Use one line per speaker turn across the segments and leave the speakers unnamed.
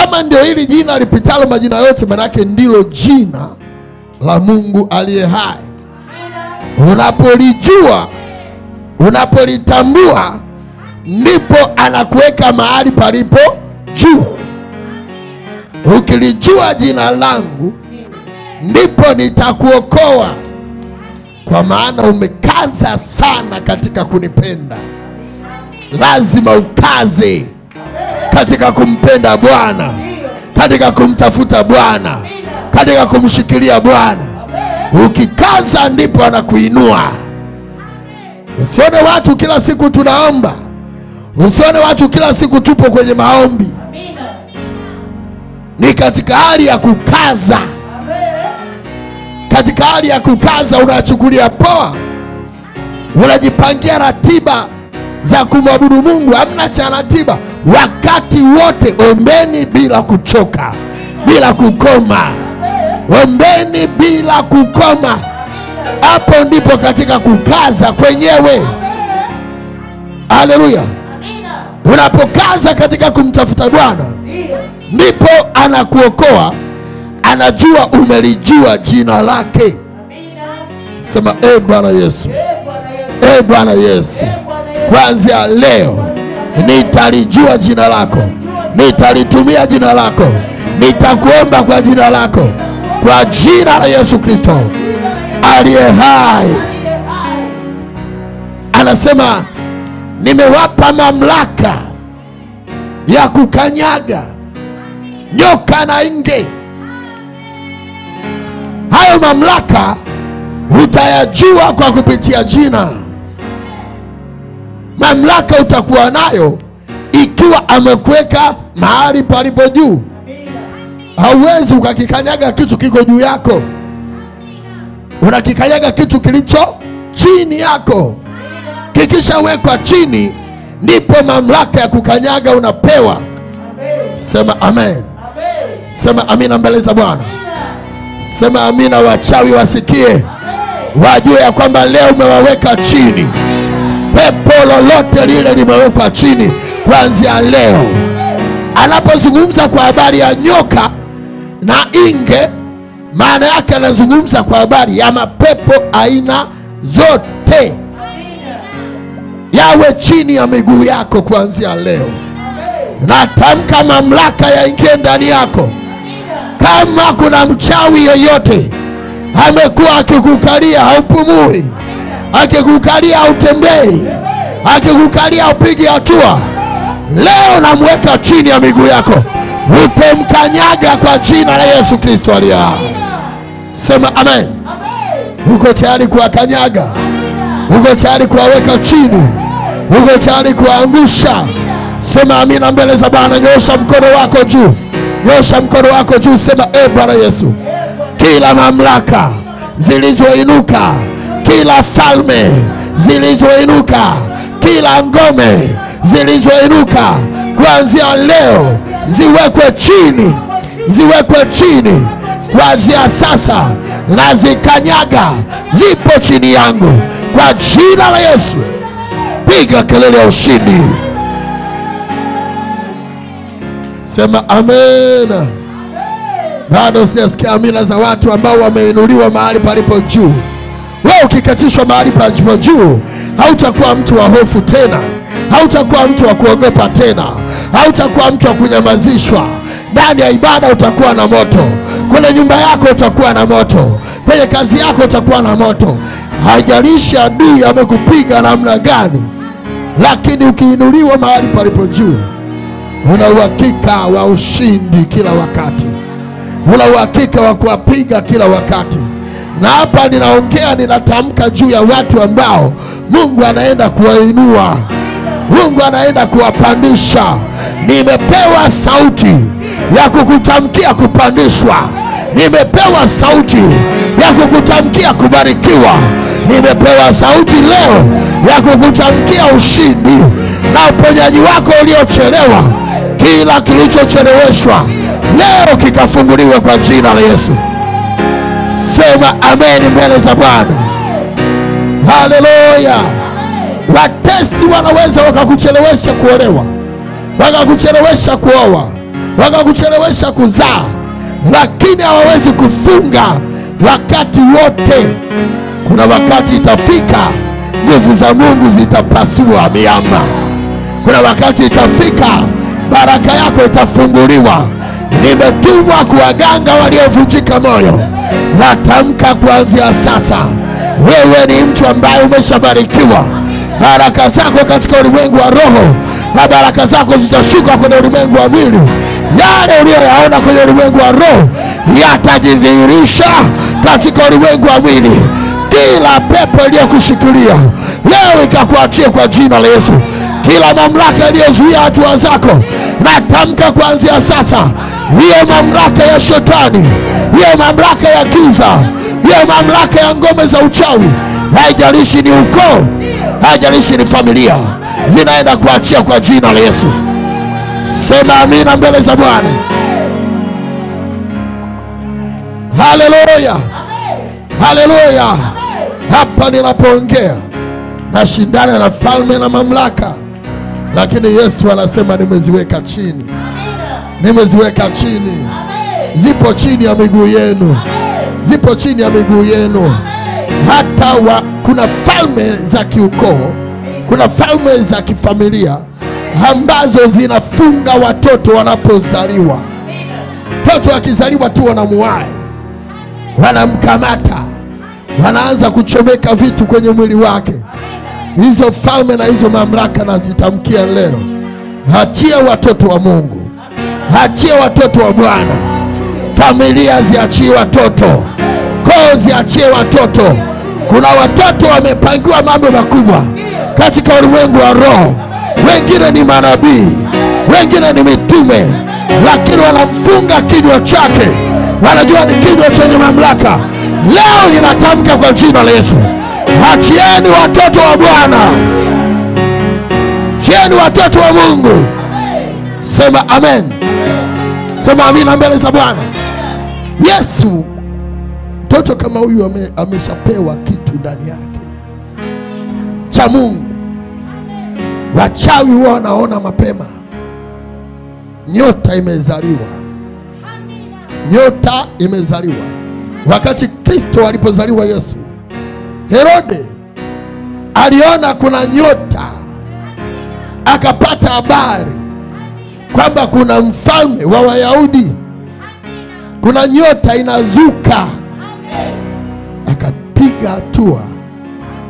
Kama ndio hili jina lipitalo majina yote, manake ndilo jina la Mungu aliye hai. Unapolijua, unapolitambua, ndipo anakuweka mahali palipo juu. Ukilijua jina langu, ndipo nitakuokoa, kwa maana umekaza sana katika kunipenda. Lazima ukaze katika kumpenda Bwana, katika kumtafuta Bwana, katika kumshikilia Bwana. Ukikaza ndipo anakuinua. Usione watu kila siku tunaomba, usione watu kila siku tupo kwenye maombi. Ni katika hali ya kukaza. Katika hali ya kukaza unachukulia poa, unajipangia ratiba za kumwabudu Mungu. Hamna cha ratiba, wakati wote ombeni bila kuchoka, bila kukoma. Ombeni bila kukoma. Hapo ndipo katika kukaza kwenyewe. Haleluya. Unapokaza katika kumtafuta Bwana, ndipo anakuokoa. Anajua umelijua jina lake. Sema Bwana Yesu, Bwana Yesu, kuanzia leo nitalijua jina lako, nitalitumia jina lako, nitakuomba kwa jina lako, kwa jina la Yesu Kristo aliye hai. Anasema nimewapa mamlaka ya kukanyaga nyoka na nge. Hayo mamlaka utayajua kwa kupitia jina. Mamlaka utakuwa nayo ikiwa amekuweka mahali palipo juu. Hauwezi ukakikanyaga kitu kiko juu yako. Unakikanyaga kitu kilicho chini yako. Kikishawekwa chini, ndipo mamlaka ya kukanyaga unapewa. Sema amen. Sema amina mbele za Bwana. Sema amina, wachawi wasikie, wajue ya kwamba leo umewaweka chini. Pepo lolote lile limewekwa chini kuanzia leo. Anapozungumza kwa habari ya nyoka na inge, maana yake anazungumza kwa habari ya mapepo aina zote. Yawe chini ya miguu yako kuanzia leo. Natamka mamlaka yaingie ndani yako. Kama kuna mchawi yoyote amekuwa akikukalia haupumui, akikukalia hautembei, akikukalia haupigi hatua, leo namweka chini ya miguu yako. Utemkanyaga kwa jina la Yesu Kristo aliye hai. Sema amen. Uko tayari kuwakanyaga? Uko tayari kuwaweka chini? Uko tayari kuangusha? Sema amina mbele za Bwana. Nyosha mkono wako juu. Nyosha mkono wako juu. Sema Bwana Yesu, kila mamlaka zilizoinuka, kila falme zilizoinuka, kila ngome zilizoinuka, kuanzia leo ziwekwe chini, ziwekwe chini. Kuanzia sasa nazikanyaga, zipo chini yangu kwa jina la Yesu. Piga kelele ya ushindi. Sema amen. Bado sijasikia amina za watu ambao wameinuliwa mahali palipo juu. Wewe ukikatishwa mahali palipo juu, hautakuwa mtu wa hofu tena, hautakuwa mtu wa kuogopa tena, hautakuwa mtu wa kunyamazishwa. Ndani ya ibada utakuwa na moto, kwenye nyumba yako utakuwa na moto, kwenye kazi yako utakuwa na moto. Haijalishi adui amekupiga namna gani, lakini ukiinuliwa mahali palipo juu, una uhakika wa ushindi kila wakati. Una uhakika wa kuwapiga kila wakati. Na hapa ninaongea, ninatamka juu ya watu ambao Mungu anaenda kuwainua, Mungu anaenda kuwapandisha. Nimepewa sauti ya kukutamkia kupandishwa. Nimepewa sauti ya kukutamkia kubarikiwa. Nimepewa sauti leo ya kukutamkia ushindi na uponyaji wako uliochelewa. Kila kilichocheleweshwa leo kikafunguliwe kwa jina la Yesu. Sema amen mbele za Bwana. Haleluya. Watesi wanaweza wakakuchelewesha kuolewa, wakakuchelewesha kuoa, wakakuchelewesha kuzaa, lakini hawawezi kufunga wakati wote. Kuna wakati itafika, nguvu za Mungu zitapasua miamba. Kuna wakati itafika, baraka yako itafunguliwa. Nimetumwa kuwaganga waliovunjika moyo. Natamka kuanzia sasa, wewe ni mtu ambaye umeshabarikiwa. Baraka zako katika ulimwengu wa roho na baraka zako zitashuka kwenye ulimwengu wa mwili. Yale uliyoyaona kwenye ulimwengu wa roho yatajidhihirisha katika ulimwengu wa mwili. Kila pepo iliyokushikilia leo ikakuachia kwa jina la Yesu. Kila mamlaka iliyozuia hatua zako, natamka kuanzia sasa, hiyo mamlaka ya shetani, hiyo mamlaka ya giza, hiyo mamlaka ya ngome za uchawi, haijalishi ni ukoo, haijalishi ni familia, zinaenda kuachia kwa jina la Yesu. Sema amina mbele za Bwana. Haleluya, haleluya. Hapa ninapoongea nashindana na falme na mamlaka, lakini Yesu anasema nimeziweka chini. Nimeziweka chini. Zipo chini ya miguu yenu. Zipo chini ya miguu yenu. Hata kuna falme za kiukoo, kuna falme za kifamilia ambazo zinafunga watoto wanapozaliwa. Mtoto akizaliwa tu wanamuai, wanamkamata, wanaanza kuchomeka vitu kwenye mwili wake. Hizo falme na hizo mamlaka nazitamkia leo. Achia watoto wa Mungu. Achia watoto wa Bwana. Familia ziachie watoto. Koo ziachie watoto. Kuna watoto wamepangiwa mambo makubwa katika ulimwengu wa roho. Wengine ni manabii, wengine ni mitume, lakini wanamfunga kinywa chake. Wanajua ni kinywa chenye mamlaka. Leo ninatamka kwa jina la Yesu, achieni watoto wa Bwana. Achieni watoto wa Mungu. Sema amen. Sema amina mbele za Bwana. Yesu, mtoto kama huyu ameshapewa kitu ndani yake cha Mungu. Wachawi wao wanaona mapema. Nyota imezaliwa. Nyota imezaliwa. Wakati Kristo alipozaliwa Yesu, Herode aliona kuna nyota, akapata habari kwamba kuna mfalme wa Wayahudi, kuna nyota inazuka. Akapiga hatua,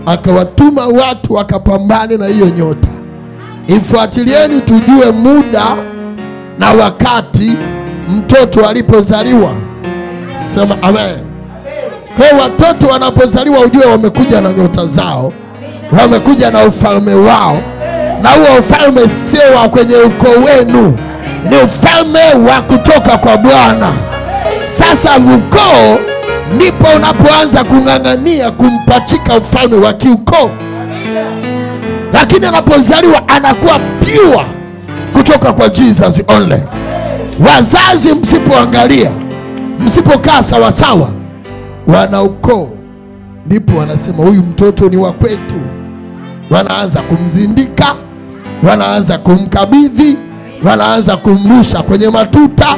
akawatuma watu wakapambane na hiyo nyota. Ifuatilieni tujue muda na wakati mtoto alipozaliwa. Sema amen. Kwa watoto wanapozaliwa ujue wamekuja na nyota zao, wamekuja na ufalme wao, na huo ufalme sio wa kwenye ukoo wenu, ni ufalme wa kutoka kwa Bwana. Sasa ukoo ndipo unapoanza kung'ang'ania kumpachika ufalme wa kiukoo. Lakini anapozaliwa anakuwa pure kutoka kwa Jesus only. Wazazi msipoangalia, msipokaa sawa sawa, wana ukoo ndipo wanasema huyu mtoto ni wa kwetu. Wanaanza kumzindika, wanaanza kumkabidhi, wanaanza kumrusha kwenye matuta,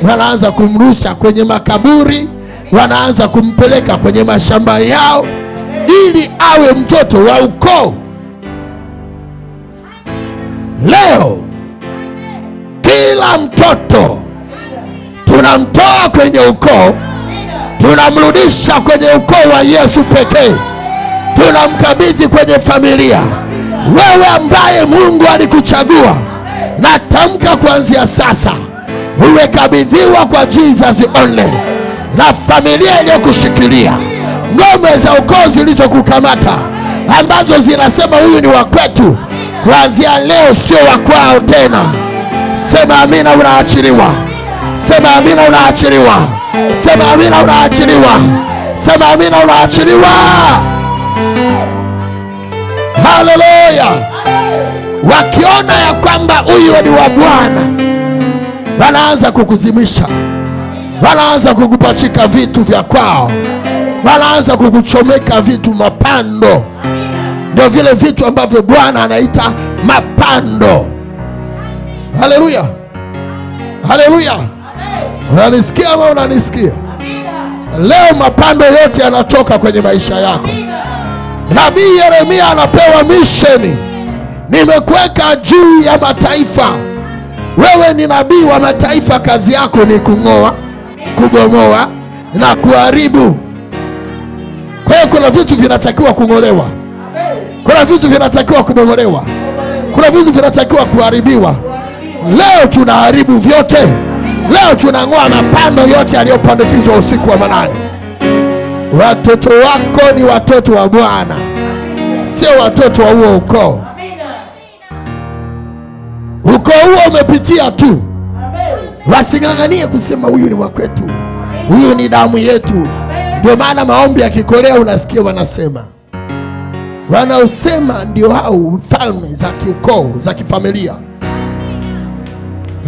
wanaanza kumrusha kwenye makaburi, wanaanza kumpeleka kwenye mashamba yao ili awe mtoto wa ukoo. Leo kila mtoto tunamtoa kwenye ukoo, tunamrudisha kwenye ukoo wa Yesu pekee. Tunamkabidhi kwenye familia. Wewe ambaye Mungu alikuchagua, natamka kuanzia sasa umekabidhiwa kwa Jesus only. Na familia iliyokushikilia, ngome za ukoo zilizokukamata ambazo zinasema huyu ni wa kwetu, kuanzia leo sio wa kwao tena. Sema amina, unaachiliwa. Sema amina, unaachiliwa. Sema amina, unaachiliwa. Sema amina, unaachiliwa. Haleluya. Wakiona ya kwamba huyu ni wa Bwana, wanaanza kukuzimisha, wanaanza kukupachika vitu vya kwao, wanaanza kukuchomeka vitu mapando. Ndio vile vitu ambavyo Bwana anaita mapando. Haleluya, Haleluya. Unanisikia ama unanisikia? Leo mapando yote yanatoka kwenye maisha yako. Nabii Yeremia anapewa misheni. Nimekuweka juu ya mataifa. Wewe ni nabii wa mataifa, kazi yako ni kung'oa, kubomoa na kuharibu. Kwa hiyo kuna vitu vinatakiwa kung'olewa. Kuna vitu vinatakiwa kubomolewa. Kuna vitu vinatakiwa kuharibiwa. Leo tunaharibu vyote. Leo tunang'oa mapando yote yaliyopandikizwa usiku wa manane. Watoto wako ni watoto wa Bwana, sio watoto wa huo ukoo. Ukoo huo umepitia tu. Wasinganganie kusema huyu ni wa kwetu, huyu ni damu yetu. Ndio maana maombi ya Kikorea unasikia wanasema, wanaosema ndio hao falme za kiukoo, za kifamilia.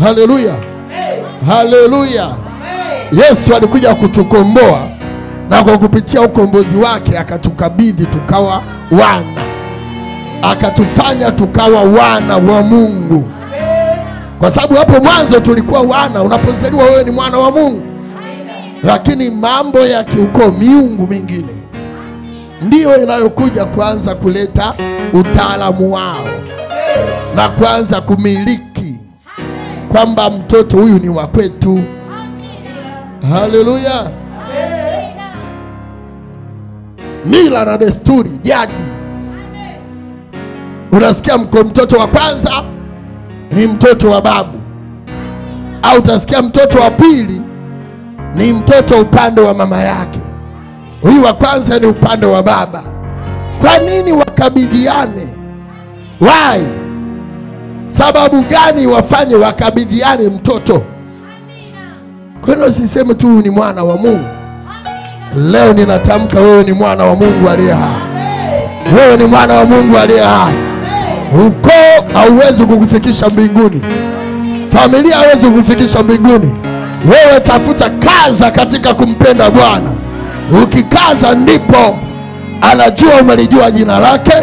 Haleluya. Haleluya. Yesu alikuja kutukomboa, na kwa kupitia ukombozi wake akatukabidhi tukawa wana. Akatufanya tukawa wana wa Mungu. Kwa sababu hapo mwanzo tulikuwa wana. Unapozaliwa wewe ni mwana wa Mungu. Lakini mambo ya kiukoo, miungu mingine, ndiyo inayokuja kuanza kuleta utaalamu wao na kuanza kumiliki kwamba mtoto huyu ni wa kwetu. Haleluya. Mila na desturi, jadi. Unasikia mtoto wa kwanza ni mtoto wa babu, au utasikia mtoto wa pili ni mtoto upande wa mama yake, huyu wa kwanza ni upande wa baba. Kwa nini wakabidhiane? Why? Sababu gani wafanye wakabidhiane mtoto? Kwa nini usiseme tu ni mwana wa Mungu? Leo ninatamka wewe ni mwana wa Mungu aliye hai. Wewe ni mwana wa Mungu aliye hai. Ukoo hauwezi kukufikisha mbinguni. Familia haiwezi kukufikisha mbinguni. Wewe tafuta kaza katika kumpenda Bwana. Ukikaza ndipo anajua umelijua jina lake,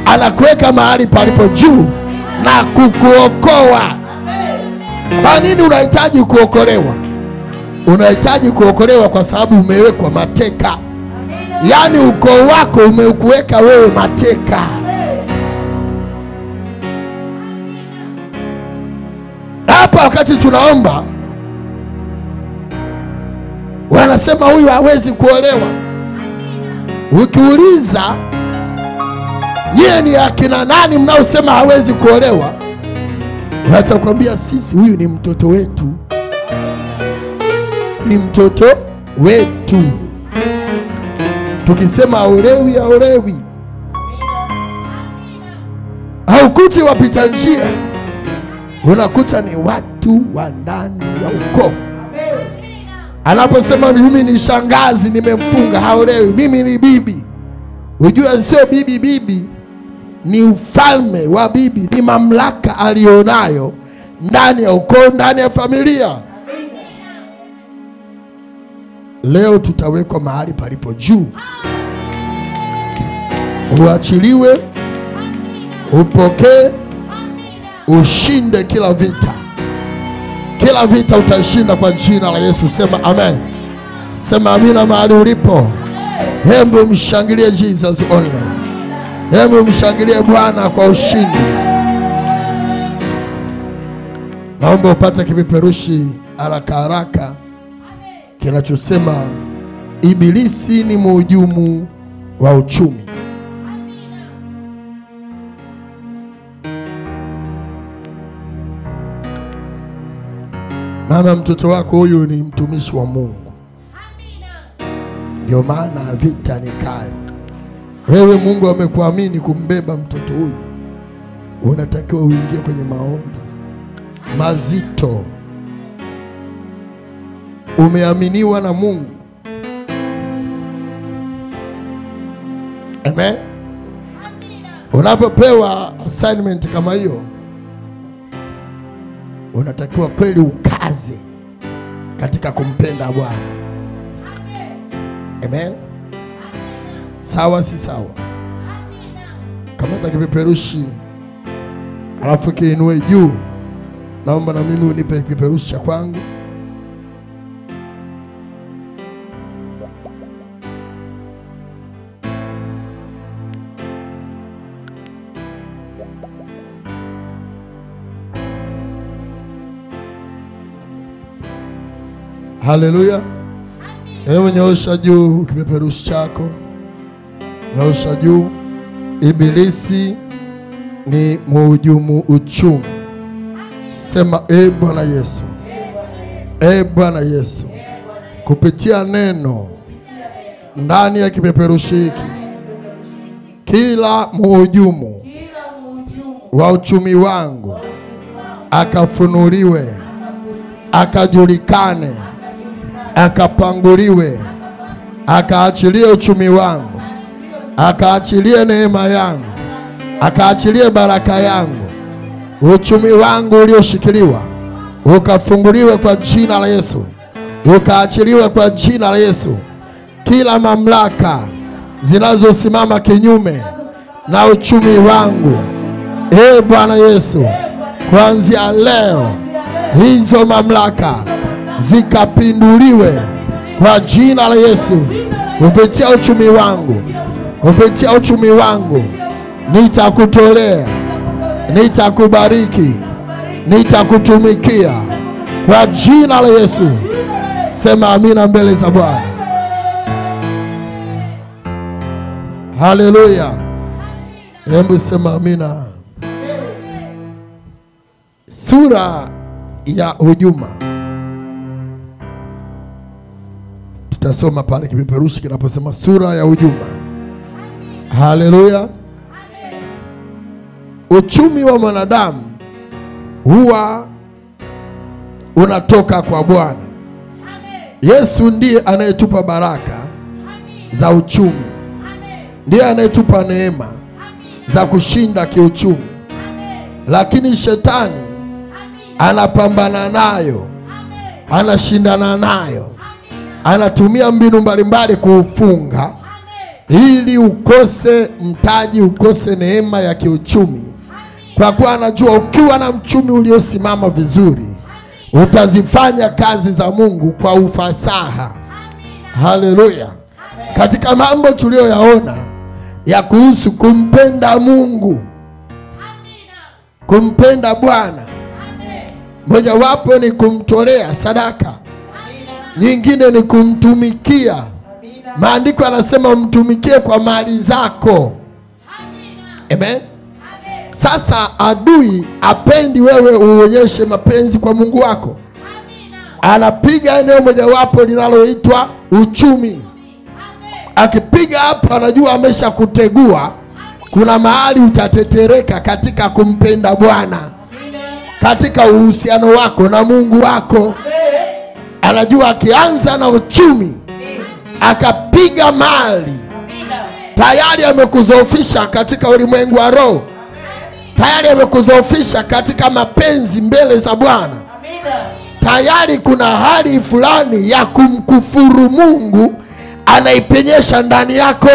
anakuweka mahali palipo juu na kukuokoa. Kwa nini unahitaji kuokolewa? Unahitaji kuokolewa kwa sababu umewekwa mateka. Yaani ukoo wako umekuweka wewe mateka. Hapa wakati tunaomba wanasema huyu hawezi kuolewa. Ukiuliza nyie ni akina nani mnaosema hawezi kuolewa, watakwambia sisi, huyu ni mtoto wetu. Ni mtoto wetu. Tukisema aolewi, aolewi. Haukuti wapita njia, unakuta ni watu wa ndani ya ukoo. Anaposema mimi ni shangazi nimemfunga, haolewi. Mimi ni bibi. Ujue sio bibi, bibi ni ufalme wa bibi, ni mamlaka alionayo ndani ya ukoo, ndani ya familia. Leo tutawekwa mahali palipo juu. Uachiliwe, upokee, ushinde kila vita. Kila vita utashinda kwa jina la Yesu. Sema amen. Sema amina mahali ulipo. Hebu mshangilie Jesus only. Hebu mshangilie Bwana kwa ushindi. Naomba upate kipeperushi haraka haraka kinachosema Ibilisi ni mhujumu wa uchumi. Mama, mtoto wako huyu ni mtumishi wa Mungu. Ndio maana vita ni kali. Wewe Mungu amekuamini kumbeba mtoto huyu. Unatakiwa uingie kwenye maombi mazito. Umeaminiwa na Mungu. Amen. Unapopewa assignment kama hiyo, unatakiwa kweli ukaze katika kumpenda Bwana. Amen. Sawa si sawa? Kamata kipeperushi alafu kiinue juu. naomba na mimi unipe kipeperushi cha kwangu. Haleluya. Ewe nyoosha juu kipeperushi chako. Nyoosha juu. Ibilisi ni mhujumu uchumi. Sema Bwana Yesu. Bwana Yesu. Kupitia neno ndani ya kipeperushi hiki, kila mhujumu wa uchumi wangu akafunuliwe, akajulikane, akapanguliwe, akaachilie uchumi wangu, akaachilie neema yangu, akaachilie baraka yangu. Uchumi wangu ulioshikiliwa ukafunguliwe kwa jina la Yesu, ukaachiliwe kwa jina la Yesu. Kila mamlaka zinazosimama kinyume na uchumi wangu, Bwana Yesu, kuanzia leo hizo mamlaka zikapinduliwe kwa jina la Yesu. Kupitia uchumi wangu, kupitia uchumi wangu, nitakutolea, nitakubariki, nitakutumikia kwa jina la Yesu. Sema amina mbele za Bwana. Haleluya. Hebu sema amina. Sura ya hujuma. Tutasoma pale kipeperushi kinaposema sura ya hujuma. Haleluya. Uchumi wa mwanadamu huwa unatoka kwa Bwana. Yesu ndiye anayetupa baraka za uchumi. Ndiye anayetupa neema za kushinda kiuchumi. Lakini shetani anapambana nayo, anashindana nayo, anatumia mbinu mbalimbali kuufunga ili ukose mtaji, ukose neema ya kiuchumi. Kwa kuwa anajua ukiwa na mchumi uliosimama vizuri, utazifanya kazi za Mungu kwa ufasaha. Haleluya. Katika mambo tuliyoyaona ya kuhusu kumpenda Mungu, kumpenda Bwana, moja wapo ni kumtolea sadaka, nyingine ni kumtumikia. Maandiko yanasema mtumikie kwa mali zako. Amen. Sasa adui apendi wewe uonyeshe mapenzi kwa Mungu wako. Anapiga eneo moja wapo linaloitwa uchumi. Akipiga hapa anajua amesha kutegua. Kuna mahali utatetereka katika kumpenda Bwana, katika uhusiano wako na Mungu wako. Anajua akianza na uchumi akapiga mali, tayari amekudhoofisha katika ulimwengu wa roho. Tayari amekudhoofisha katika mapenzi mbele za Bwana. Tayari kuna hali fulani ya kumkufuru Mungu anaipenyesha ndani yako.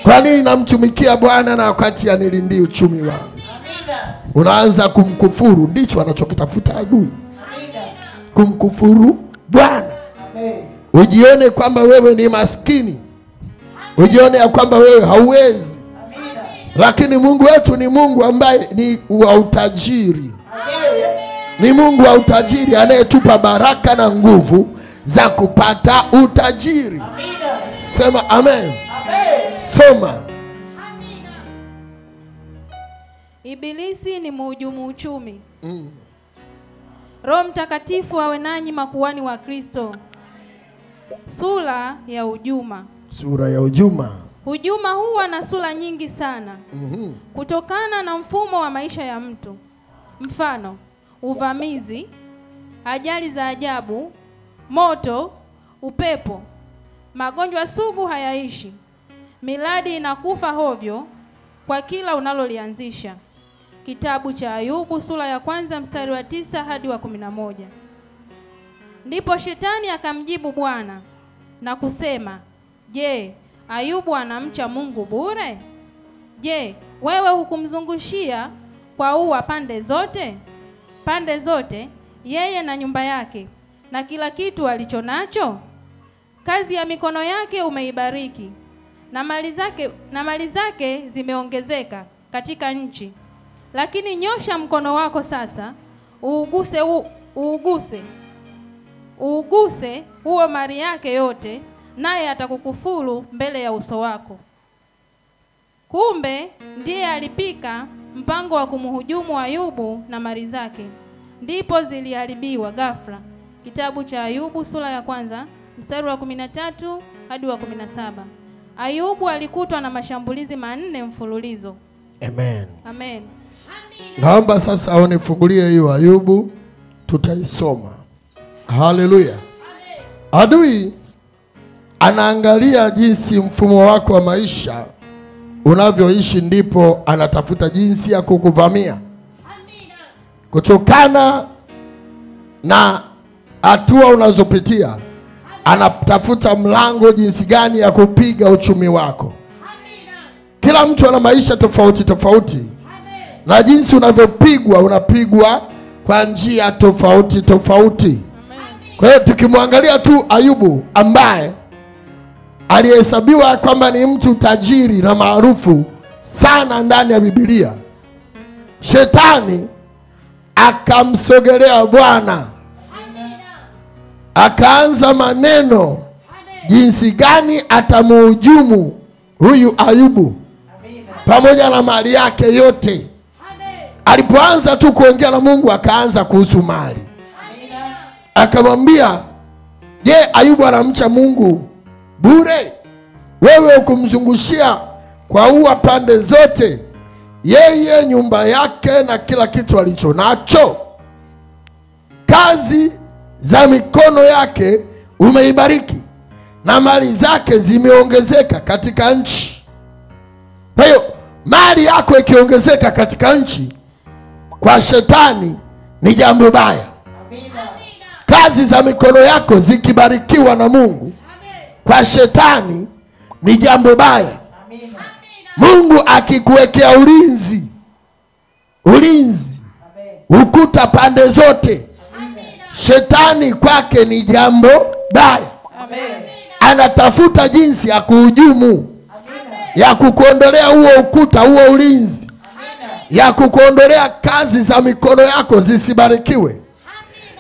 Kwa nini namtumikia Bwana na wakati anilindii uchumi wangu? Unaanza kumkufuru. Ndicho anachokitafuta adui, kumkufuru Bwana. Ujione kwamba wewe ni maskini, ujione ya kwamba wewe hauwezi. Lakini Mungu wetu ni Mungu ambaye ni wa utajiri. Ni Mungu wa utajiri anayetupa baraka na nguvu za kupata utajiri. Sema amen. Soma.
Ibilisi ni mhujumu uchumi. Roho Mtakatifu awe nanyi makuhani wa Kristo. Sura ya hujuma. Sura ya hujuma. Hujuma huwa na sura nyingi sana. Kutokana na mfumo wa maisha ya mtu. Mfano, uvamizi, ajali za ajabu, moto, upepo, magonjwa sugu hayaishi. Miradi inakufa hovyo kwa kila unalolianzisha. Kitabu cha Ayubu sura ya 1 mstari wa 9 hadi wa 11. Ndipo shetani akamjibu Bwana na kusema, je, Ayubu anamcha Mungu bure? Je, wewe hukumzungushia kwa ua pande zote? pande zote, yeye na nyumba yake na kila kitu alichonacho? Kazi ya mikono yake umeibariki, na mali zake zimeongezeka katika nchi. Lakini nyosha mkono wako sasa, uuguse huo mali yake yote, naye atakukufuru mbele ya uso wako. Kumbe ndiye alipika mpango wa kumhujumu Ayubu na mali zake, ndipo ziliharibiwa ghafla. Kitabu cha Ayubu sura ya 1 mstari wa 13 hadi wa 17. Ayubu alikutwa na mashambulizi 4 mfululizo.
Amen.
Amen.
Naomba sasa unifungulie hiyo Ayubu, tutaisoma. Haleluya. Adui anaangalia jinsi mfumo wako wa maisha unavyoishi, ndipo anatafuta jinsi ya kukuvamia. Kutokana na hatua unazopitia, anatafuta mlango jinsi gani ya kupiga uchumi wako. Kila mtu ana maisha tofauti tofauti, na jinsi unavyopigwa, unapigwa kwa njia tofauti tofauti. Kwa hiyo tukimwangalia tu Ayubu ambaye alihesabiwa kwamba ni mtu tajiri na maarufu sana ndani ya Biblia, Shetani akamsogelea Bwana, akaanza maneno jinsi gani atamuhujumu huyu Ayubu pamoja na mali yake yote. Alipoanza tu kuongea na Mungu, akaanza kuhusu mali. Akamwambia, je, Ayubu anamcha Mungu bure? Wewe ukumzungushia kwa ua pande zote, yeye, nyumba yake na kila kitu alicho nacho. Kazi za mikono yake umeibariki, na mali zake zimeongezeka katika nchi. Kwa hiyo mali yako ikiongezeka katika nchi, kwa Shetani ni jambo baya. Kazi za mikono yako zikibarikiwa na Mungu, kwa Shetani ni jambo baya. Mungu akikuwekea ulinzi, ukuta pande zote, Shetani kwake ni jambo baya. Anatafuta jinsi ya kuhujumu, ya kukuondolea huo ukuta, huo ulinzi, ya kukuondolea kazi za mikono yako zisibarikiwe,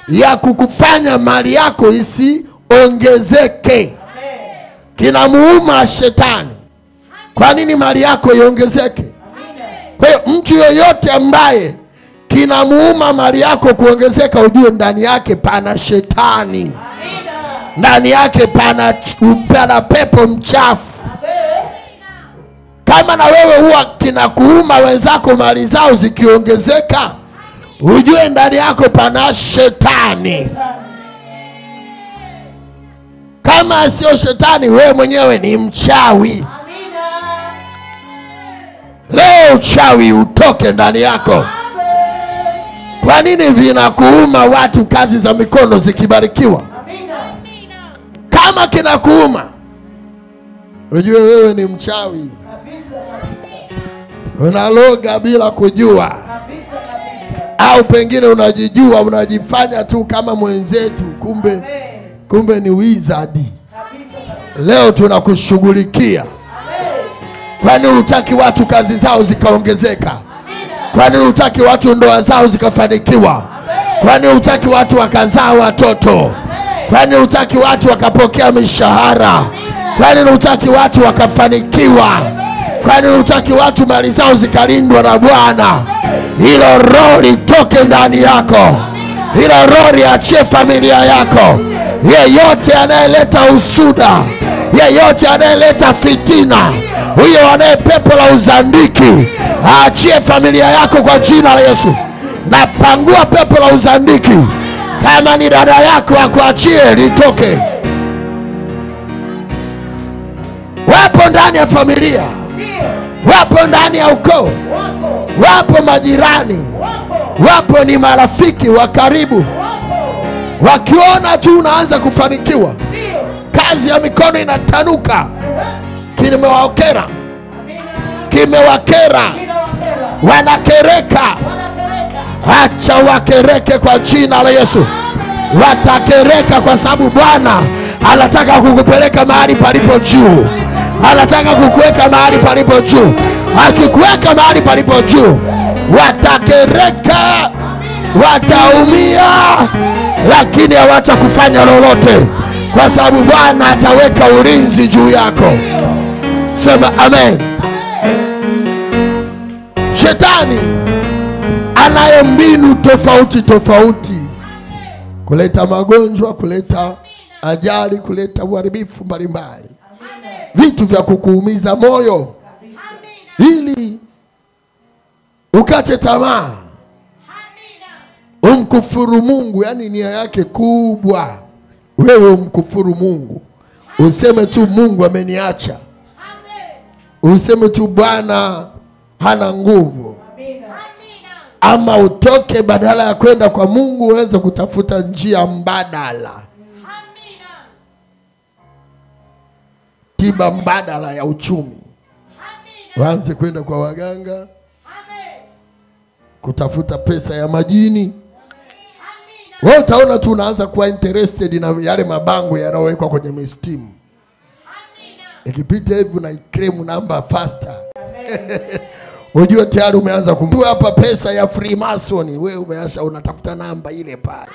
ya kukufanya mali yako isiongezeke. Kinamuuma Shetani. Kwa nini mali yako iongezeke? Kwa hiyo mtu yoyote ambaye kinamuuma mali yako kuongezeka, ujue ndani yake pana Shetani. Ndani yake pana pepo mchafu. Kama na wewe huwa kinakuuma wenzako mali zao zikiongezeka, ujue ndani yako pana Shetani. Kama sio Shetani, wewe mwenyewe ni mchawi. Leo uchawi utoke ndani yako. Kwa nini vinakuuma watu kazi za mikono zikibarikiwa? Kama kinakuuma, ujue wewe ni mchawi. Unaloga bila kujua, au pengine unajijua, unajifanya tu kama mwenzetu, kumbe ni wizard. Leo tunakushughulikia. Kwani unataka watu kazi zao zikaongezeka? Kwani unataka watu ndoa zao zikafanikiwa? Kwani unataka watu wakazaa watoto? Kwani unataka watu wakapokea mishahara? Kwani unataka watu wakafanikiwa? Kwani unataka watu mali zao zikalindwa na Bwana? Hilo roho litoke ndani yako. Hilo roho liachie familia yako. Yeyote anayeleta usuda, yeyote anayeleta fitina, huyo anaye pepo la uzandiki, aachie familia yako kwa jina la Yesu. Napangua pepo la uzandiki. Kama ni dada yako, akuachie litoke. Wapo ndani ya familia, wapo ndani ya ukoo, wapo majirani, wapo ni marafiki wa karibu. Wakiona tu unaanza kufanikiwa, kazi ya mikono inatanuka, kimewakera, wanakereka, Acha wakereke kwa jina la Yesu. Watakereka kwa sababu Bwana anataka kukupeleka mahali palipo juu. Anataka kukuweka mahali palipo juu. Akikuweka mahali palipo juu, watakereka, wataumia, lakini hawatakufanya lolote, kwa sababu Bwana ataweka ulinzi juu yako. Sema amen. Shetani anayo mbinu tofauti tofauti, kuleta magonjwa, kuleta ajali, kuleta uharibifu mbalimbali, vitu vya kukuumiza moyo ili ukate tamaa, umkufuru Mungu. Yani nia yake kubwa wewe umkufuru Mungu, useme tu Mungu ameniacha, useme tu Bwana hana nguvu, ama utoke badala ya kwenda kwa Mungu uanze kutafuta njia mbadala, tiba mbadala ya uchumi. Waanze kwenda kwa waganga, kutafuta pesa ya majini. Wewe utaona tu unaanza kuwa interested na yale mabango yanayowekwa kwenye mistimu. Ikipita hivi na claim namba faster. Unajua tayari umeanza kumjua hapa pesa ya Freemason. Wewe umeasha unatafuta namba ile pale.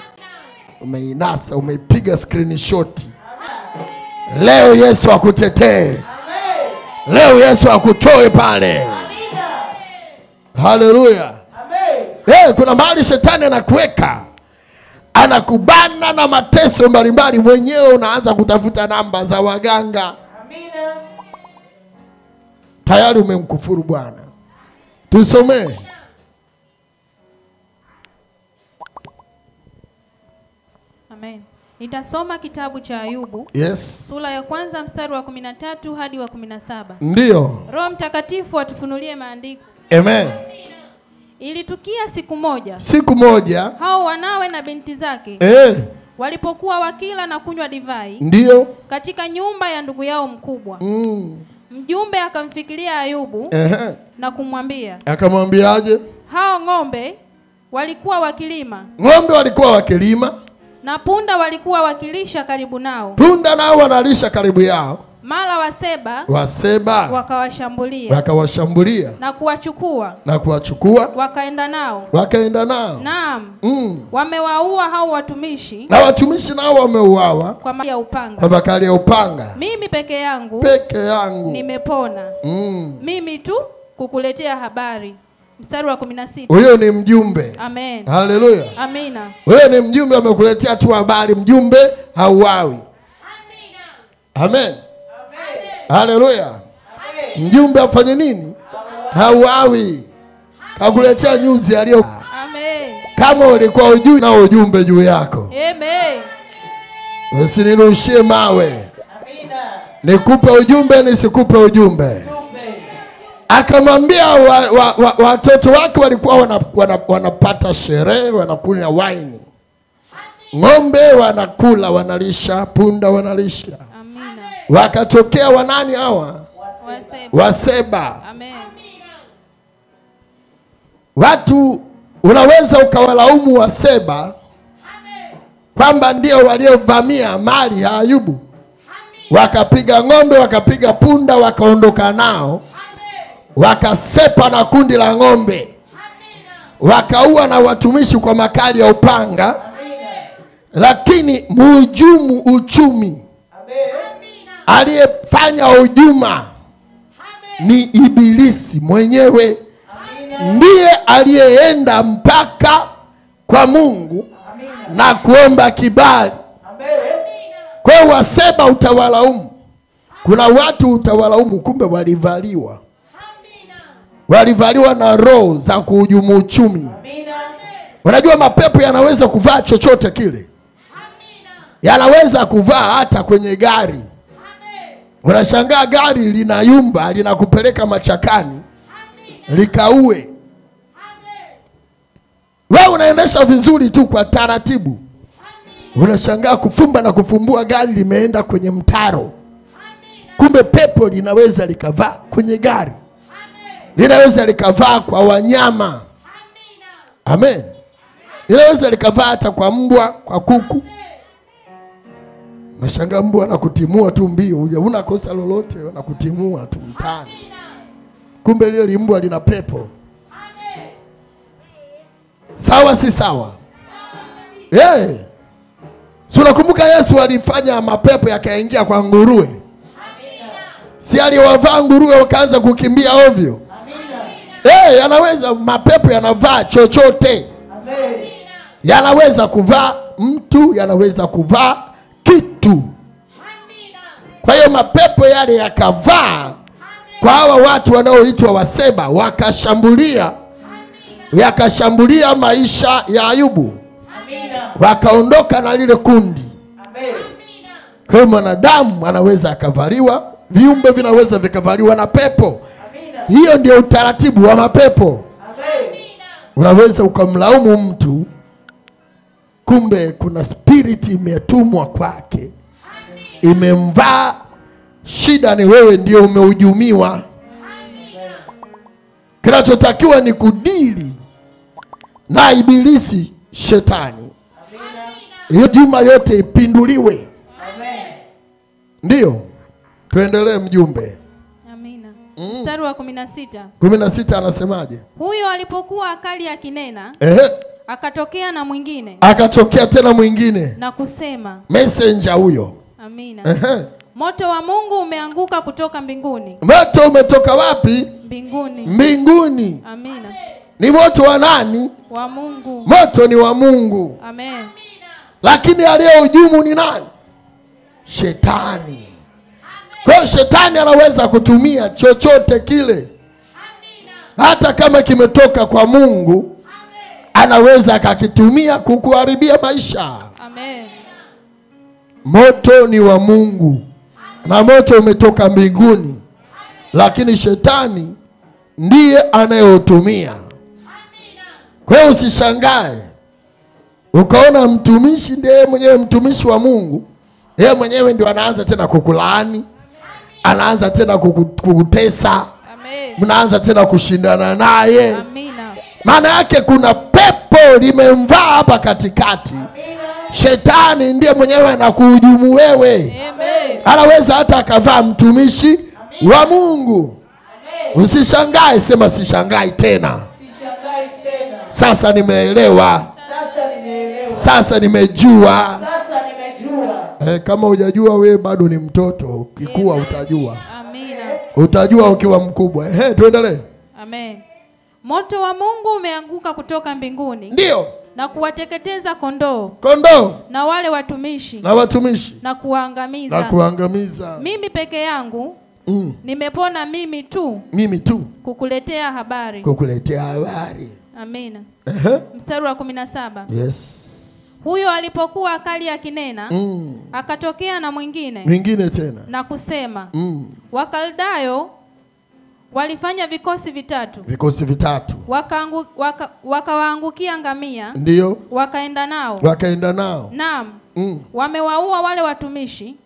Umeinasa, umeipiga screenshot. Leo Yesu akutetee. Leo Yesu akutoe pale. Haleluya. Kuna mahali shetani anakuweka, anakubana na mateso mbalimbali, mwenyewe unaanza kutafuta namba za waganga. Tayari umemkufuru Bwana. Tusomee.
Amen. Nitasoma kitabu cha Ayubu.
Yes.
Sura ya kwanza mstari wa 13 hadi wa 17.
Ndio.
Roho Mtakatifu atufunulie maandiko.
Amen.
Ilitukia siku moja.
Siku moja.
Hao wanawe na binti zake. Walipokuwa wakila na kunywa divai.
Ndio.
Katika nyumba ya ndugu yao mkubwa. Mjumbe akamfikiria Ayubu na kumwambia.
Akamwambiaje?
Hao ng'ombe walikuwa wakilima.
Ng'ombe walikuwa wakilima.
Na punda walikuwa wakilisha karibu nao.
Punda nao wanalisha karibu yao.
Mara Waseba
wakawashambulia
na kuwachukua. Wakaenda nao. Naam. Wamewaua hao watumishi.
Na watumishi nao wameuawa
kwa
makali ya upanga.
Mimi peke yangu nimepona. Mimi tu kukuletea habari. Mstari wa 16.
Huyo ni mjumbe.
Amen.
Haleluya.
Amina.
Huyo ni mjumbe, amekuletea tu habari. Mjumbe hauawi. Amen. Haleluya. Mjumbe afanye nini? Hauawi. Kakuletea news aliyo.
Amen.
Kama ulikuwa hujui na ujumbe juu yako.
Amen.
Usinirushie mawe. Amina. Nikupe ujumbe nisikupe ujumbe. Akamwambia watoto wake walikuwa wanapata sherehe, wanakunywa wine. Ng'ombe wanakula, wanalisha, punda wanalisha.
Amina.
Wakatokea wanani hawa? Waseba.
Amen.
Watu unaweza ukawalaumu Waseba kwamba ndio waliovamia mali ya Ayubu. Wakapiga ng'ombe, wakapiga punda, wakaondoka nao. Wakasepa na kundi la ng'ombe. Wakaua na watumishi kwa makali ya upanga. Lakini mhujumu uchumi aliyefanya hujuma ni Ibilisi mwenyewe. Ndiye aliyeenda mpaka kwa Mungu na kuomba kibali. Kwa Waseba utawalaumu. Kuna watu utawalaumu, kumbe walivaliwa. Walivaliwa na roho za kuhujumu uchumi. Unajua mapepo yanaweza kuvaa chochote kile. Yanaweza kuvaa hata kwenye gari. Unashangaa gari linayumba, linakupeleka machakani, likaue. Wewe unaendesha vizuri tu kwa taratibu. Unashangaa kufumba na kufumbua gari limeenda kwenye mtaro. Kumbe pepo linaweza likavaa kwenye gari. Linaweza likavaa kwa wanyama. Amen. Inaweza likavaa hata kwa mbwa, kwa kuku. Unashangaa mbwa anakutimua tu mbio, huna kosa lolote, anakutimua tu mtaani. Kumbe lile mbwa lina pepo. Sawa si sawa? Si unakumbuka Yesu alifanya mapepo yakaingia kwa nguruwe? Si aliwavaa nguruwe wakaanza kukimbia ovyo? Yanaweza, mapepo yanavaa chochote. Yanaweza kuvaa mtu, yanaweza kuvaa kitu. Kwa hiyo mapepo yale yakavaa kwa hawa watu wanaoitwa Waseba, yakashambulia maisha ya Ayubu. Wakaondoka na lile kundi. Kwa hiyo mwanadamu anaweza akavaliwa, viumbe vinaweza vikavaliwa na pepo. Hiyo ndio utaratibu wa mapepo. Unaweza ukamlaumu mtu, kumbe kuna spirit imetumwa kwake, imemvaa. Shida ni wewe ndio umehujumiwa. Kinachotakiwa ni kudili na ibilisi, shetani. Hiyo juma yote ipinduliwe. Ndio. Tuendelee mjumbe.
Amina. Mstari wa 16.
16 anasemaje?
Huyo alipokuwa akali akinena, akatokea na mwingine.
Akatokea tena mwingine
na kusema,
messenger huyo.
Amina. Moto wa Mungu umeanguka kutoka mbinguni.
Moto umetoka wapi?
Mbinguni.
Mbinguni.
Amina.
Ni moto wa nani?
Wa Mungu.
Moto ni wa Mungu.
Amen.
Lakini aliyehujumu ni nani? Shetani. Kwa hiyo shetani anaweza kutumia chochote kile. Hata kama kimetoka kwa Mungu, anaweza akakitumia kukuharibia maisha.
Amen.
Moto ni wa Mungu. Na moto umetoka mbinguni. Lakini shetani ndiye anayeutumia. Kwa hiyo usishangae ukaona mtumishi ndiye mwenyewe mtumishi wa Mungu, yeye mwenyewe ndio anaanza tena kukulaani, anaanza tena kukutesa. Amen. Mnaanza tena kushindana naye. Amina. Maana yake kuna pepo limemvaa hapa katikati. Amina. Shetani ndiye mwenyewe anakuhujumu wewe. Amen. Anaweza hata akavaa mtumishi wa Mungu. Amen. Usishangae, sema sishangai tena. Sishangai tena. Sasa nimeelewa. Sasa nimejua. Kama hujajua wewe bado ni mtoto, ukikua utajua. Amina. Utajua ukiwa mkubwa. Tuendelee.
Amen. Moto wa Mungu umeanguka kutoka mbinguni.
Ndio.
Na kuwateketeza kondoo
na
wale watumishi na kuangamiza. Mimi peke yangu nimepona, mimi tu kukuletea habari. Amina. Mstari wa 17.
Yes.
Huyo alipokuwa akali akinena, akatokea na mwingine
tena
na kusema, Wakaldayo walifanya vikosi vitatu. Wakawaangukia ngamia.
Ndio.
Wakaenda nao. Naam. Wamewaua wale watumishi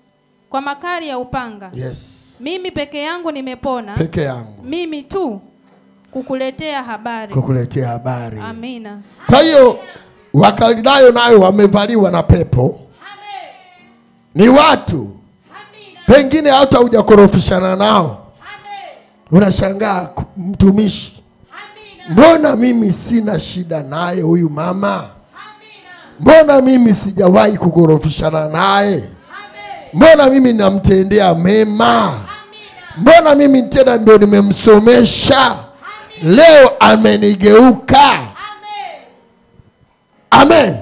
kwa makali ya upanga.
Yes.
Mimi peke yangu nimepona. Mimi tu kukuletea habari. Amina.
Kwa hiyo Wakaldayo nayo wamevaliwa na pepo. Amen. Ni watu. Amina. Pengine hata hujakorofishana nao. Amen. Unashangaa mtumishi. Amina. Mbona mimi sina shida naye huyu mama? Amina. Mbona mimi sijawahi kukorofishana naye? Mbona mimi namtendea mema? Amina. Mbona mimi tena ndio nimemsomesha? Amina. Leo amenigeuka. Amen.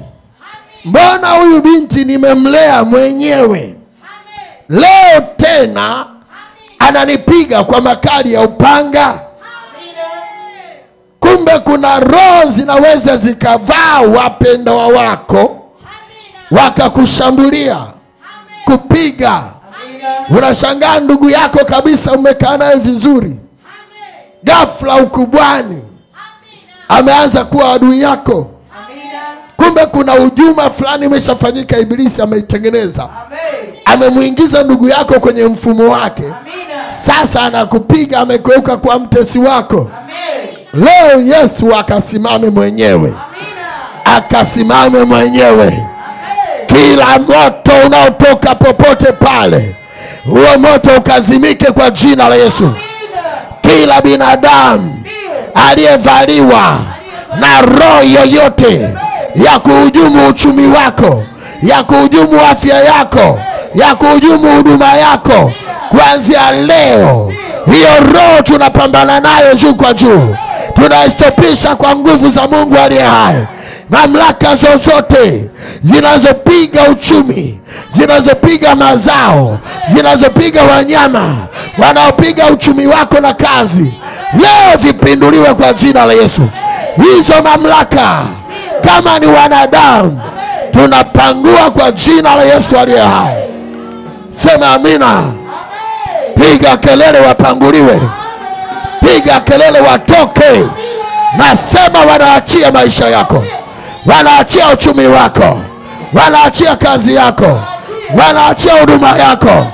Mbona huyu binti nimemlea mwenyewe? Amen. Leo tena ananipiga kwa makali ya upanga. Amen. Kumbe kuna roho zinaweza zikavaa wapendwa wako wakakushambulia, kupiga. Unashangaa ndugu yako kabisa umekaa naye vizuri, ghafla ukubwani ameanza kuwa adui yako. Kumbe kuna hujuma fulani imeshafanyika, ibilisi ameitengeneza. Amemuingiza ndugu yako kwenye mfumo wake. Amina. Sasa anakupiga, amegeuka kwa mtesi wako. Amen. Leo Yesu akasimame mwenyewe. Amina. akasimame mwenyewe. Kila moto unaotoka popote pale, huo moto ukazimike kwa jina la Yesu. Kila binadamu aliyevaliwa na roho yoyote ya kuhujumu uchumi wako, ya kuhujumu afya yako, ya kuhujumu huduma yako, kuanzia leo hiyo roho tunapambana nayo juu kwa juu. Tunaistopisha kwa nguvu za Mungu aliye hai. Mamlaka zozote zinazopiga uchumi, zinazopiga mazao, zinazopiga wanyama, wanaopiga uchumi wako na kazi, leo vipinduliwe kwa jina la Yesu. Hizo mamlaka kama ni wanadamu tunapangua kwa jina la Yesu aliye hai. Sema amina. Piga kelele wapanguliwe. Piga kelele watoke. Nasema wanaachia maisha yako, wanaachia uchumi wako, wanaachia kazi yako, wanaachia huduma yako,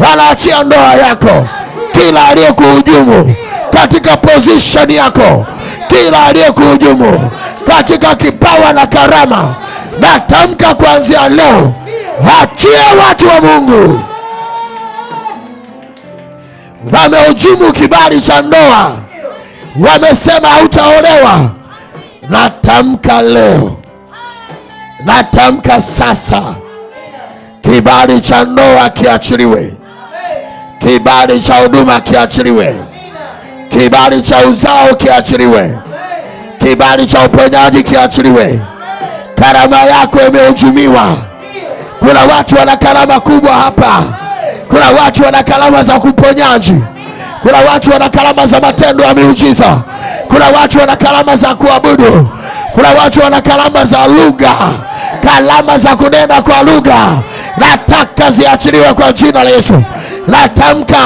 wanaachia ndoa yako. Kila aliyekuhujumu katika position yako, kila aliyekuhujumu katika kipawa na karama, natamka kuanzia leo, achia watu wa Mungu. Wamehujumu kibali cha ndoa, wamesema hautaolewa. Natamka leo, natamka sasa, kibali cha ndoa kiachiliwe, kibali cha huduma kiachiliwe, kibali cha uzao kiachiliwe, kibali cha uponyaji kiachiliwe. Karama yako imehujumiwa. Kuna watu wana karama kubwa hapa. Kuna watu wana karama za kuponyaji. Kuna watu wana karama za matendo ya miujiza. Kuna watu wana karama za kuabudu. Kuna watu wana karama za lugha, karama za kunena kwa lugha. Nataka ziachiliwe kwa jina la Yesu. Natamka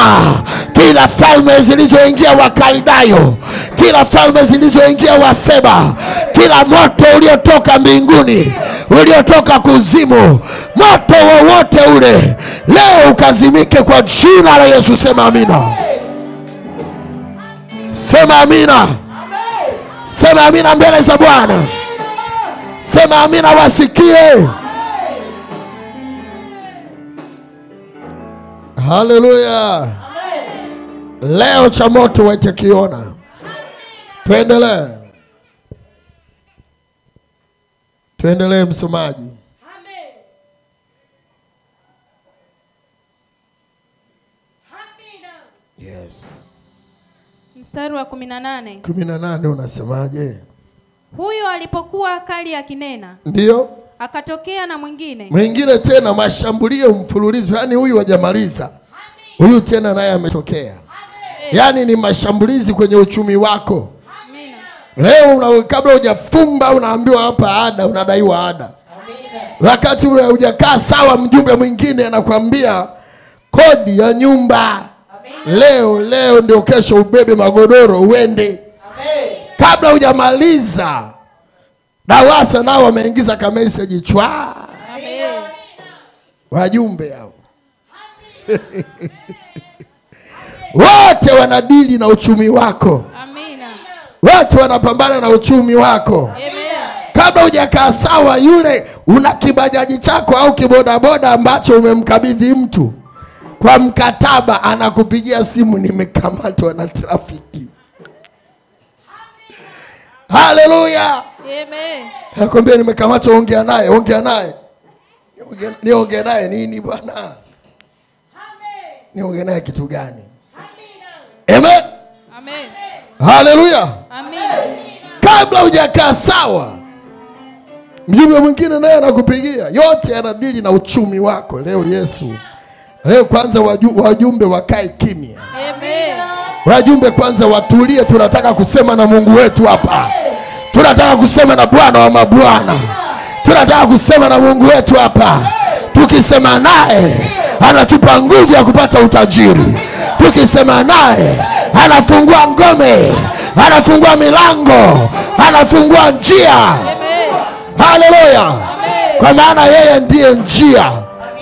kila falme zilizoingia Wakaldayo, kila falme zilizoingia Waseba, kila moto uliotoka mbinguni, uliotoka kuzimu, moto wowote ule leo ukazimike kwa jina la Yesu. Sema amina. Sema amina. Sema amina mbele za Bwana. Sema amina wasikie. Haleluya. Leo cha moto watakiona. Tuendelee. Tuendelee msomaji. Yes.
Mstari wa 18.
18 unasemaje?
Huyo alipokuwa kali akinena,
ndio
akatokea na mwingine.
Mwingine tena, mashambulio mfululizo. Yani huyu hajamaliza. Huyu tena naye ametokea. Yani ni mashambulizi kwenye uchumi wako. Amina. Leo kabla hujafumba unaambiwa hapa ada, unadaiwa ada. Amina. Wakati ule hujakaa sawa, mjumbe mwingine anakuambia kodi ya nyumba. Amina. Leo ndio kesho ubebe magodoro uende. Amen. Kabla hujamaliza DAWASA nao wameingiza ka message chwa. Amen. Wajumbe hao. Wote wanadili na uchumi wako. Amina. Wote wanapambana na uchumi wako. Amen. Kabla hujakaa sawa, yule una kibajaji chako au kibodaboda ambacho umemkabidhi mtu kwa mkataba, anakupigia simu, nimekamatwa na trafiki. Haleluya. Amen. Nakwambia nimekamatwa, ongea naye, ongea naye. Niongee naye nini bwana? Amen. Niongee naye kitu gani? Amen. Amen. Haleluya. Amen. Kabla hujakaa sawa, mjumbe mwingine naye anakupigia. Yote yanadili na uchumi wako. Leo Yesu, leo kwanza wajumbe wakae kimya. Amen. Wajumbe kwanza watulie. Tunataka kusema na Mungu wetu hapa. Tunataka kusema na Bwana wa mabwana. Tunataka kusema na Mungu wetu hapa. Tukisema naye anatupa nguvu ya kupata utajiri. Tukisema naye anafungua ngome, anafungua milango, anafungua njia. Amen. Haleluya. Amen. Kwa maana yeye ndiye njia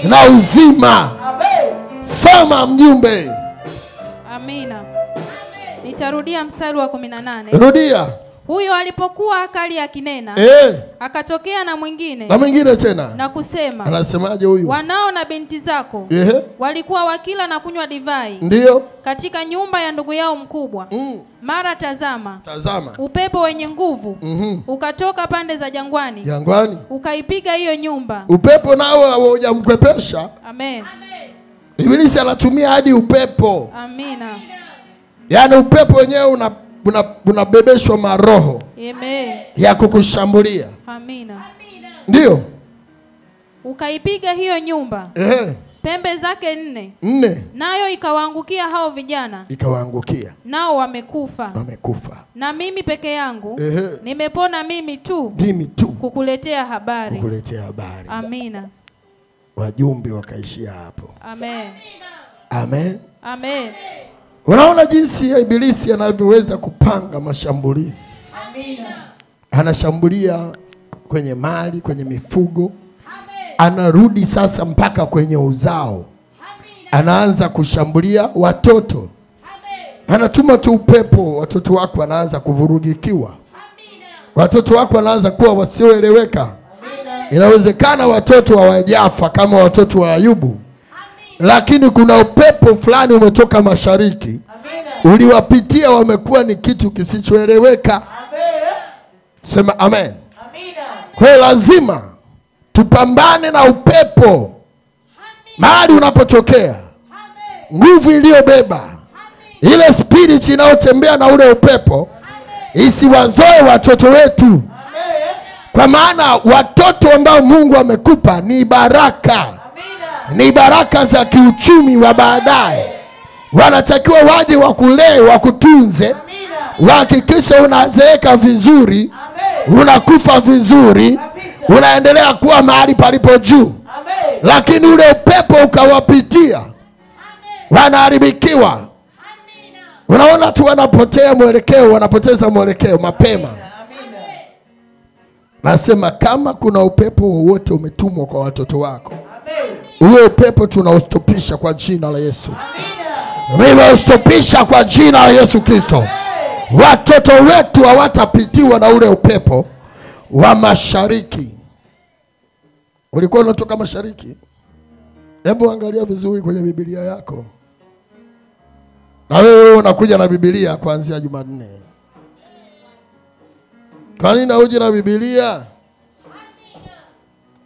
na uzima. Amen. Soma mjumbe.
Amina. Nitarudia mstari wa 18.
Rudia.
Huyo alipokuwa akali akinena, akatokea na mwingine
tena
na kusema,
anasemaje huyu?
Wanao na binti zako walikuwa wakila na kunywa divai,
ndio,
katika nyumba ya ndugu yao mkubwa. Mara tazama, upepo wenye nguvu ukatoka pande za jangwani, ukaipiga hiyo nyumba. Upepo nao hujamkwepesha. Amen.
Ibilisi anatumia hadi upepo.
Amina.
Yaani upepo wenyewe unabebeshwa maroho.
Amen.
Ya kukushambulia.
Amina.
Ndio.
Ukaipiga hiyo nyumba. Pembe zake 4. Nayo ikawaangukia hao vijana. Nao wamekufa. Na mimi peke yangu nimepona mimi tu. Kukuletea habari. Amina.
Wajumbe wakaishia hapo.
Amen.
Amen.
Amen.
Unaona jinsi ya ibilisi anavyoweza kupanga mashambulizi.
Amina.
Anashambulia kwenye mali, kwenye mifugo. Anarudi sasa mpaka kwenye uzao. Anaanza kushambulia watoto. Anatuma tu upepo, watoto wako wanaanza kuvurugikiwa. Watoto wako wanaanza kuwa wasioeleweka. Inawezekana watoto hawajafa kama watoto wa Ayubu, lakini kuna upepo fulani umetoka mashariki, uliwapitia, wamekuwa ni kitu kisichoeleweka. Sema amen. Kwa hiyo lazima tupambane na upepo mahali unapotokea. Nguvu iliyobeba ile spirit inayotembea na ule upepo isiwazoe watoto wetu. Kwa maana watoto ambao Mungu amekupa ni baraka. Ni baraka za kiuchumi wa baadaye. Wanatakiwa waje wakulee, wakutunze. Wahakikisha unazeeka vizuri, unakufa vizuri, unaendelea kuwa mahali palipo juu. Lakini ule upepo ukawapitia, wanaharibikiwa. Unaona tu wanapotea mwelekeo, wanapoteza mwelekeo mapema. Nasema kama kuna upepo wowote umetumwa kwa watoto wako, huo upepo tunaustopisha kwa jina la Yesu. Nimeustopisha kwa jina la Yesu Kristo. Watoto wetu hawatapitiwa na ule upepo wa mashariki. Ulikuwa unatoka mashariki? Hebu angalia vizuri kwenye Biblia yako. Na wewe unakuja na Biblia kuanzia Jumanne. Kwa nini uje na Biblia?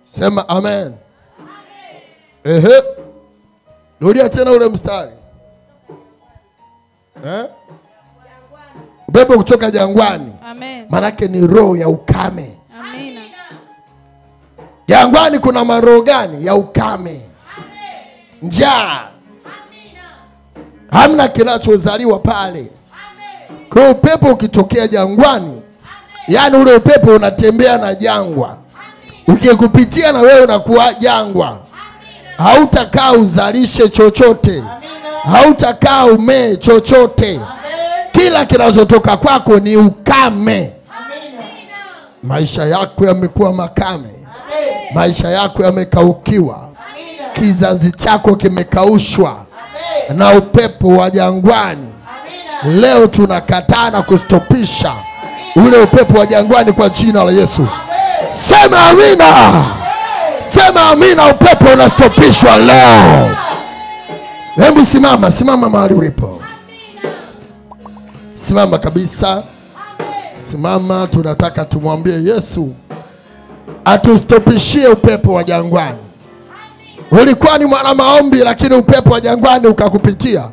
Sema amen. Rudia tena ule mstari. Upepo kutoka jangwani.
Amen.
Manake ni roho ya ukame.
Amina.
Jangwani kuna maroho gani? Ya ukame. Njaa. Hamna kinachozaliwa pale. Kwa upepo ukitokea jangwani, yani ule upepo unatembea na jangwa. Ukikupitia na wewe unakuwa jangwa. Hautakaa uzalishe chochote. Hautakaa umee chochote. Kila kinachotoka kwako ni ukame. Maisha yako yamekuwa makame. Maisha yako yamekaukiwa. Kizazi chako kimekaushwa na upepo wa jangwani. Leo tunakataa na kustopisha ule upepo wa jangwani kwa jina la Yesu. Sema amina. Sema amina. Upepo unastopishwa leo. Hebu simama mahali ulipo. Simama kabisa. Simama, tunataka tumwambie Yesu atustopishie upepo wa jangwani. Ulikuwa ni mwana maombi, lakini upepo wa jangwani ukakupitia.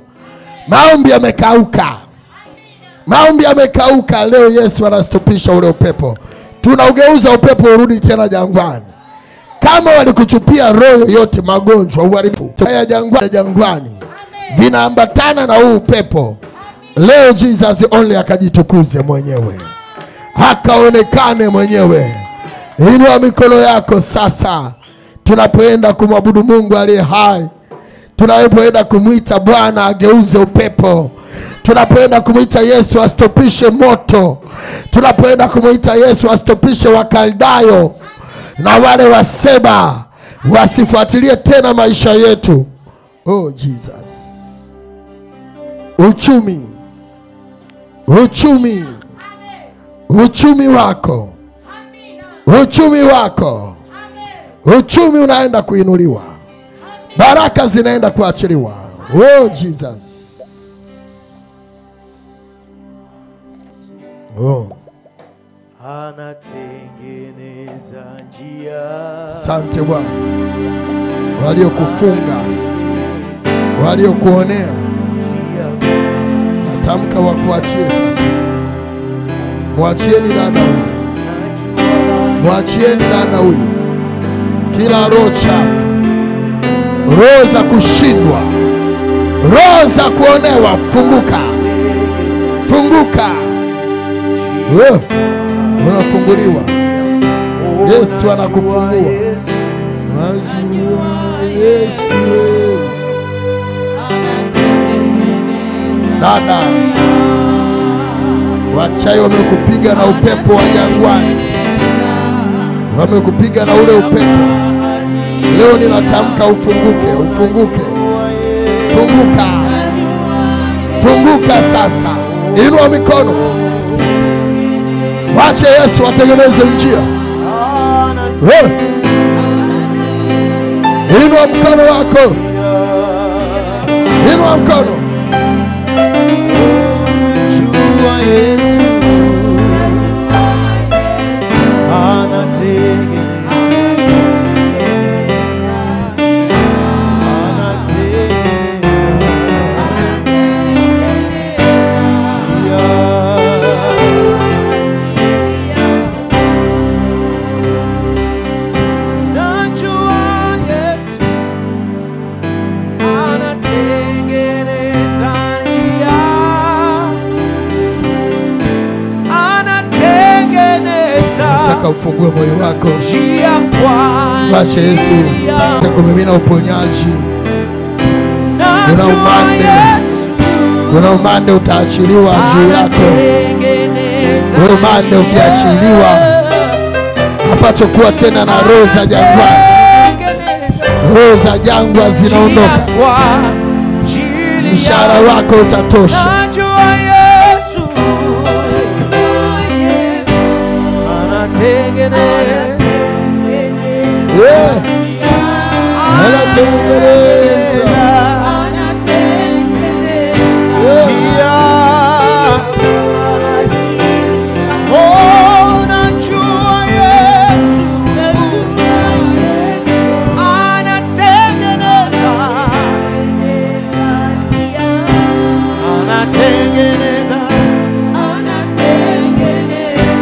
Maombi yamekauka. Maombi yamekauka. Leo Yesu anastopisha ule upepo. Tunaugeuza upepo urudi tena jangwani. Kama walikuchupia roho yote, magonjwa, uharibifu ya jangwani vinaambatana na huu upepo, leo Jesus only akajitukuze mwenyewe, akaonekane mwenyewe. Inua mikono yako sasa. Tunapoenda kumwabudu Mungu aliye hai, tunapoenda kumuita Bwana ageuze upepo, tunapoenda kumuita Yesu astopishe moto, tunapoenda kumuita Yesu astopishe Wakaldayo na wale wa Seba wasifuatilie tena maisha yetu. Oh Jesus. uchumi wako, uchumi wako, uchumi unaenda kuinuliwa, baraka zinaenda kuachiliwa. Oh Jesus. Oh.
Anatengeneza njia.
Asante Bwana. Waliokufunga, waliokuonea, natamka wakuachie sasa. Mwachieni dada huyu, mwachieni dada huyu. Kila roho chafu, roho za kushindwa, roho za kuonewa, funguka, funguka. Unafunguliwa. Yesu anakufungua. Yesu. Dada, wachawi wamekupiga na upepo wa jangwani, wamekupiga na ule upepo. Leo ninatamka ufunguke, ufunguke, funguka, funguka sasa. Inua mikono, wache Yesu atengeneze njia. Inua mkono wako, inua mkono.
Jua Yesu anatengeneza.
Ufungue moyo wako, wache Yesu atakumimina uponyaji. Kuna umande utaachiliwa juu yako. Umande ukiachiliwa, hapatakuwa tena na roho za jangwani. Roho za jangwa zinaondoka. Mshahara wako utatosha.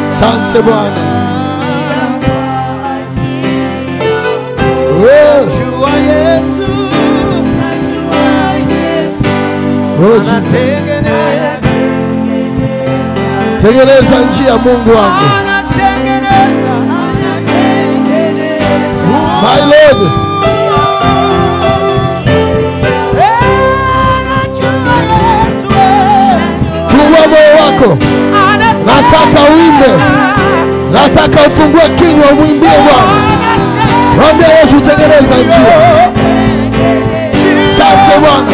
Asante Bwana. Tengeneza njia Mungu wangu. My Lord. Fungua moyo wako. Nataka uimbe. Nataka ufungue kinywa umwimbie Bwana. Mwambie Yesu tengeneza njia. Asante Bwana.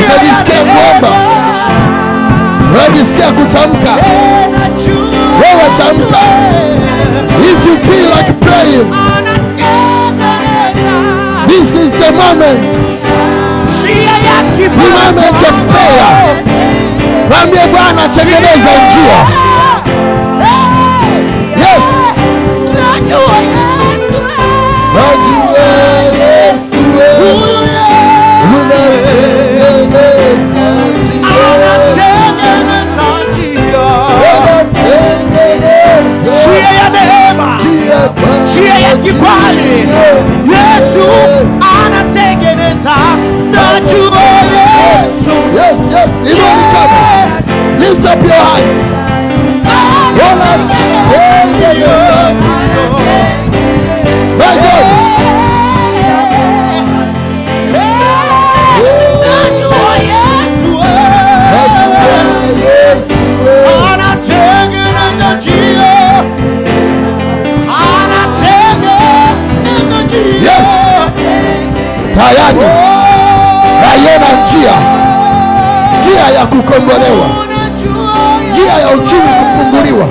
Unajisikia kuomba, unajisikia kutamka, wewe tamka. If you feel like praying, this is the moment. The moment of prayer. Mwambie Bwana tengeneza njia. Yes. Najua Yesu. Unatengeneza njia. Njia ya neema. Njia ya kibali. Yesu anatengeneza. Najua Yesu. Yes, yes. Inua mikono. Lift up your hands. My God. Najua Yesu. tayari naiona njia ya kukombolewa, njia ya uchumi kufunguliwa,